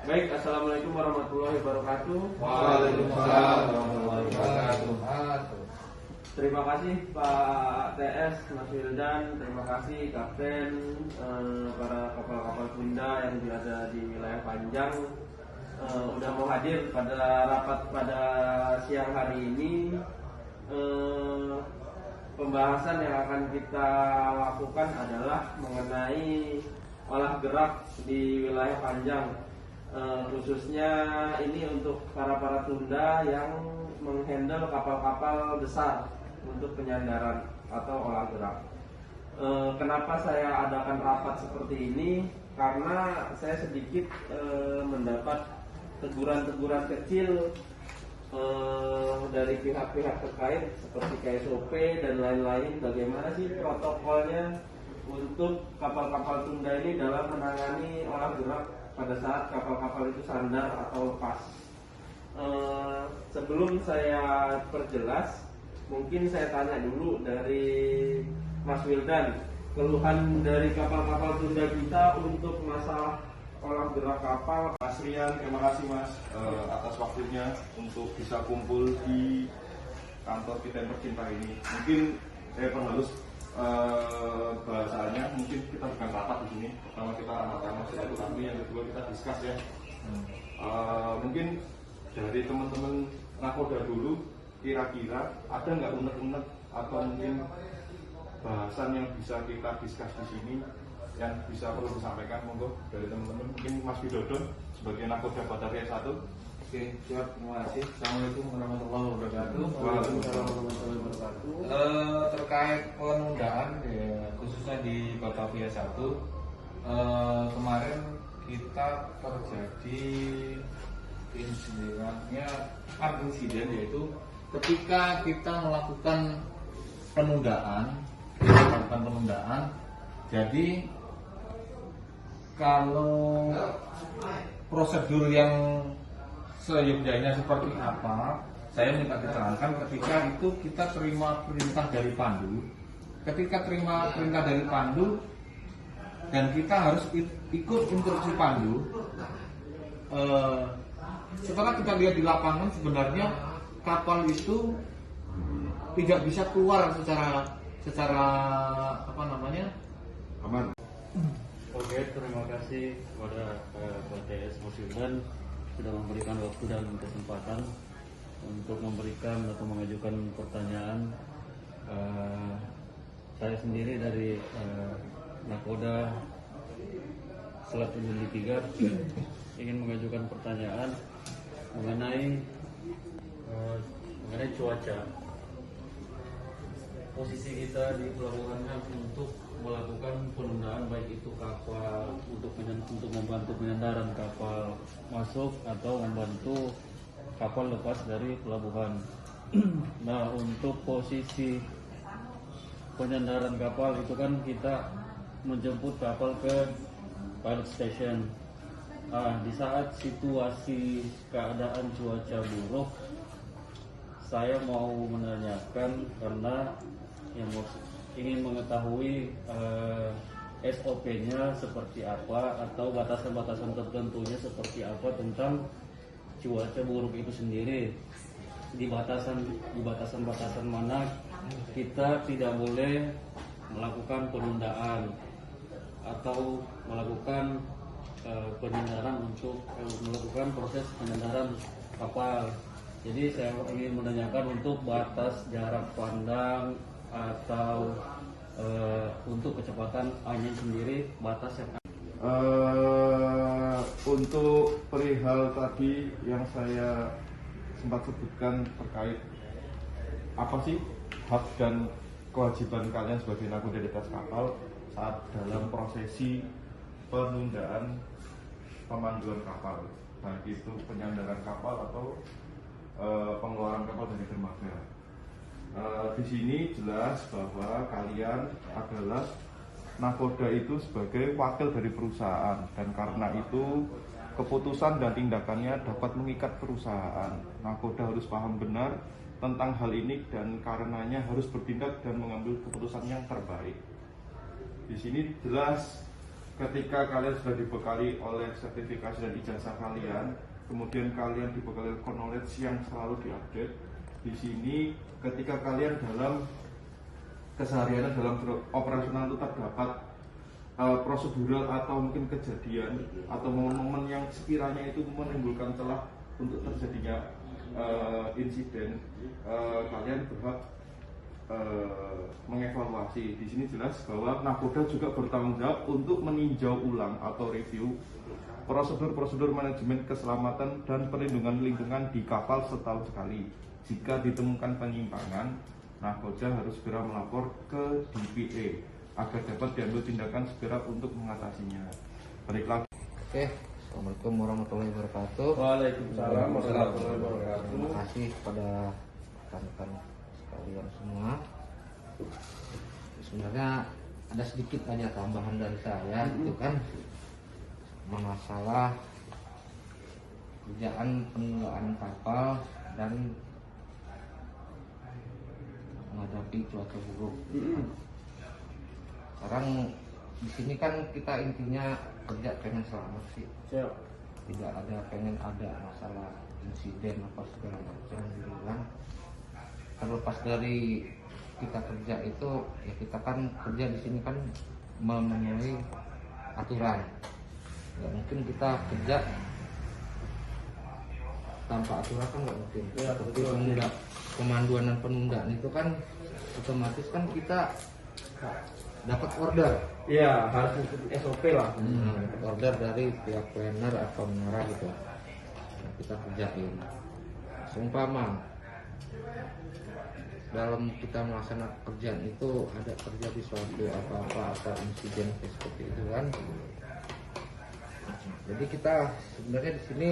Baik, assalamualaikum warahmatullahi wabarakatuh. Waalaikumsalam warahmatullahi wabarakatuh. Terima kasih Pak TS, Mas Wildan, terima kasih Kapten, para kapal-kapal Tunda yang berada di wilayah Panjang, udah mau hadir pada rapat pada siang hari ini. Pembahasan yang akan kita lakukan adalah mengenai olah gerak di wilayah Panjang, khususnya ini untuk para Tunda yang menghandle kapal-kapal besar untuk penyandaran atau olah gerak. Kenapa saya adakan rapat seperti ini? Karena saya sedikit mendapat teguran-teguran kecil dari pihak-pihak terkait seperti KSOP dan lain-lain. Bagaimana sih protokolnya untuk kapal-kapal Tunda ini dalam menangani olah gerak pada saat kapal-kapal itu sandar atau lepas. Sebelum saya perjelas, mungkin saya tanya dulu dari Mas Wildan, keluhan dari kapal-kapal Tunda kita untuk masalah olah gerak kapal. Mas Rian, terima kasih Mas atas waktunya untuk bisa kumpul di kantor kita yang tercinta ini. Mungkin saya perhalus bahasanya, mungkin kita bukan rapat di sini. Pertama kita sama silaturahmi, yang kedua kita discuss ya. Mungkin dari teman-teman nakoda dulu, kira-kira ada nggak unek-unek atau mungkin bahasan yang bisa kita discuss di sini yang bisa perlu disampaikan, monggo dari teman-teman. Mungkin Mas Widodo sebagai nakoda Batavia 1. Oke, siap, terima kasih. Assalamualaikum warahmatullahi wabarakatuh. Waalaikumsalam warahmatullahi wabarakatuh. Terkait penundaan ya, khususnya di Batavia 1, kemarin kita terjadi insiden yaitu ketika kita melakukan penundaan, jadi kalau prosedur yang seyogyanya seperti apa, saya minta diterangkan ketika itu kita terima perintah dari Pandu. Ketika terima perintah dari Pandu dan kita harus ikut instruksi Pandu, setelah kita lihat di lapangan sebenarnya kapal itu tidak bisa keluar secara aman. Oke, terima kasih kepada Pak TS Mas Wildan sudah memberikan waktu dan kesempatan untuk memberikan atau mengajukan pertanyaan. Saya sendiri dari Nakoda Selat Undi 3 ingin mengajukan pertanyaan mengenai cuaca. Posisi kita di pelabuhannya untuk melakukan penundaan baik itu kapal untuk membantu penyandaran kapal masuk atau membantu kapal lepas dari pelabuhan. Nah, untuk posisi penyandaran kapal itu kan kita menjemput kapal ke pilot station. Di saat situasi keadaan cuaca buruk, saya mau menanyakan karena yang ingin mengetahui SOP-nya seperti apa atau batasan-batasan tertentunya seperti apa tentang cuaca buruk itu sendiri. Di batasan mana kita tidak boleh melakukan penundaan atau melakukan penyandaran untuk melakukan proses penyandaran kapal. Jadi saya ingin menanyakan untuk batas jarak pandang atau untuk kecepatan angin sendiri, batas yang untuk perihal tadi yang saya sempat sebutkan terkait apa sih hak dan kewajiban kalian sebagai nakoda di atas kapal saat dalam prosesi penundaan pemanduan kapal, baik itu penyandaran kapal atau pengeluaran kapal dari dermaga. Di sini jelas bahwa kalian adalah nakoda itu sebagai wakil dari perusahaan, dan karena itu keputusan dan tindakannya dapat mengikat perusahaan. Nakoda harus paham benar tentang hal ini dan karenanya harus bertindak dan mengambil keputusan yang terbaik. Di sini jelas ketika kalian sudah dibekali oleh sertifikasi dan ijazah kalian, kemudian kalian dibekali knowledge yang selalu diupdate. Di sini ketika kalian dalam keseharian dalam operasional itu terdapat prosedural atau mungkin kejadian atau momen-momen yang sekiranya itu menimbulkan celah untuk terjadinya insiden, kalian berhak mengevaluasi. Di sini jelas bahwa Nakoda juga bertanggung jawab untuk meninjau ulang atau review prosedur-prosedur manajemen keselamatan dan perlindungan lingkungan di kapal setahun sekali. Jika ditemukan penyimpangan, Nakoda harus segera melapor ke DPA agar dapat diambil tindakan segera untuk mengatasinya. Balik lagi. Oke, Assalamualaikum warahmatullahi wabarakatuh. Waalaikumsalam warahmatullahi wabarakatuh. Terima kasih kepada rekan-rekan sekalian semua. Sebenarnya ada sedikit aja tambahan dari saya, gitu kan, masalah kerjaan pengelolaan kapal dan menghadapi cuaca buruk. Sekarang di sini kan kita intinya kerja pengen selamat sih. Siap. Tidak ada pengen ada masalah insiden apa segala macam gitu kan. Terlepas dari kita kerja itu, ya kita kan kerja di sini kan memenuhi aturan. Nggak mungkin kita kerja tanpa aturan, kan nggak mungkin. Ya, Seperti pemanduan dan penundaan itu kan otomatis kan kita dapat order. Iya, harus ikutin SOP lah. Dapat order dari pihak planner atau menara gitu. Nah, kita kerjain. Seumpama dalam kita melaksanakan kerjaan itu ada terjadi suatu apa-apa atau insiden seperti itu kan. Jadi kita sebenarnya di sini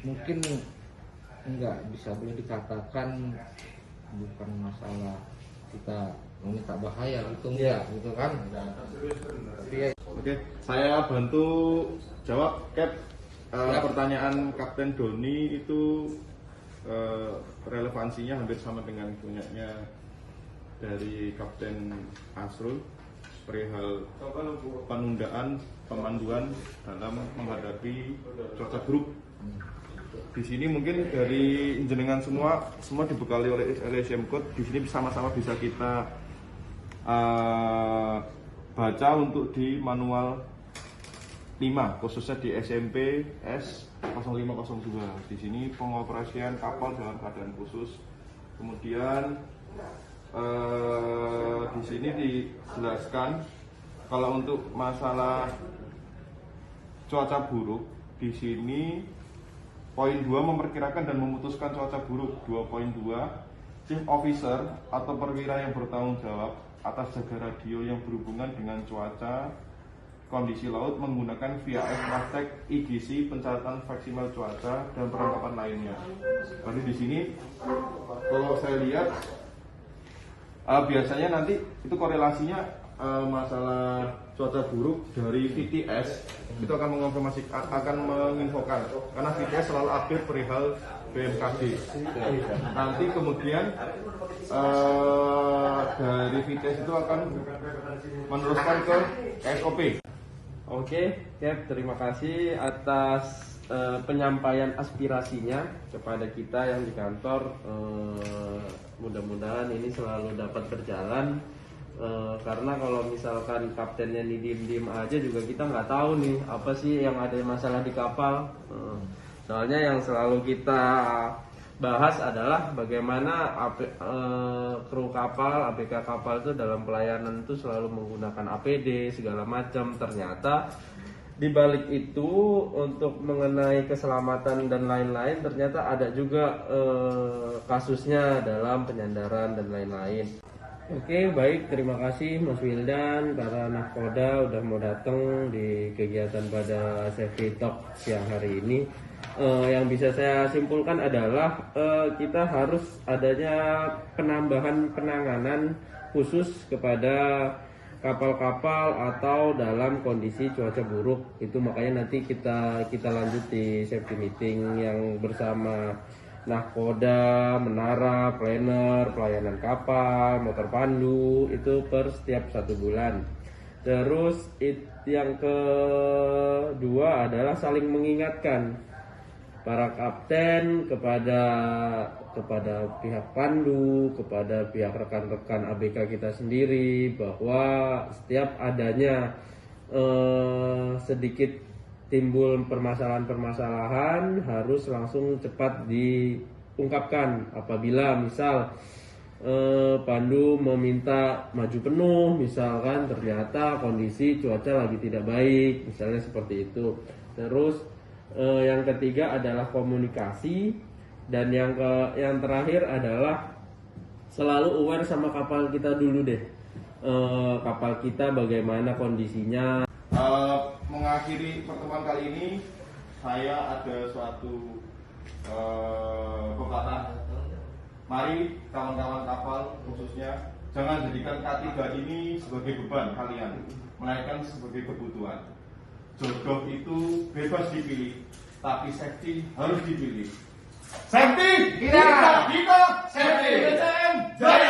mungkin enggak bisa boleh dikatakan bukan masalah kita meminta bahaya gitu, enggak gitu kan. Tapi ya, Oke, saya bantu jawab, Cap. Pertanyaan Kapten Doni itu relevansinya hampir sama dengan punyanya dari Kapten Asrul perihal penundaan pemanduan dalam menghadapi cuaca buruk. Di sini mungkin dari jenengan semua dibekali oleh LSM Code. Di sini sama-sama bisa kita baca untuk di manual 5, khususnya di SMP S0502. Di sini pengoperasian kapal dalam keadaan khusus. Kemudian di sini dijelaskan kalau untuk masalah cuaca buruk, di sini poin 2 memperkirakan dan memutuskan cuaca buruk. 2.2, Chief Officer atau perwira yang bertanggung jawab atas jaga radio yang berhubungan dengan cuaca kondisi laut menggunakan VHF praktek IGC, pencatatan maksimal cuaca dan perlengkapan lainnya. Jadi di sini kalau saya lihat biasanya nanti itu korelasinya masalah cuaca buruk dari VTS itu akan mengonfirmasi, akan menginfokan, karena VTS selalu update perihal BMKG. Nanti kemudian dari VTS itu akan meneruskan ke SOP. Oke, Cap, terima kasih atas penyampaian aspirasinya kepada kita yang di kantor. Mudah-mudahan ini selalu dapat berjalan, karena kalau misalkan kaptennya nih diem-diem aja juga kita nggak tahu nih apa sih yang ada masalah di kapal. Soalnya yang selalu kita bahas adalah bagaimana kru kapal, ABK kapal itu dalam pelayanan itu selalu menggunakan APD segala macam. Ternyata di balik itu untuk mengenai keselamatan dan lain-lain ternyata ada juga kasusnya dalam penyandaran dan lain-lain. Oke, baik, terima kasih Mas Wildan, para Nakoda udah mau datang di kegiatan pada Safety Talk siang hari ini. Yang bisa saya simpulkan adalah kita harus adanya penambahan penanganan khusus kepada kapal-kapal atau dalam kondisi cuaca buruk. Itu makanya nanti kita lanjut di safety meeting yang bersama Nahkoda, menara, planner, pelayanan kapal, motor pandu itu per setiap 1 bulan. Terus yang kedua adalah saling mengingatkan para kapten kepada pihak pandu, kepada pihak rekan-rekan ABK kita sendiri, bahwa setiap adanya sedikit timbul permasalahan-permasalahan harus langsung cepat diungkapkan. Apabila misal pandu meminta maju penuh, misalkan ternyata kondisi cuaca lagi tidak baik, misalnya seperti itu. Terus yang ketiga adalah komunikasi, dan yang terakhir adalah selalu aware sama kapal kita dulu deh. Kapal kita bagaimana kondisinya. Mengakhiri pertemuan kali ini, saya ada suatu pepatah. Mari kawan-kawan kapal khususnya jangan jadikan K3 ini sebagai beban kalian, melainkan sebagai kebutuhan. Jodoh itu bebas dipilih, tapi safety harus dipilih. Safety kita safety. Jaya.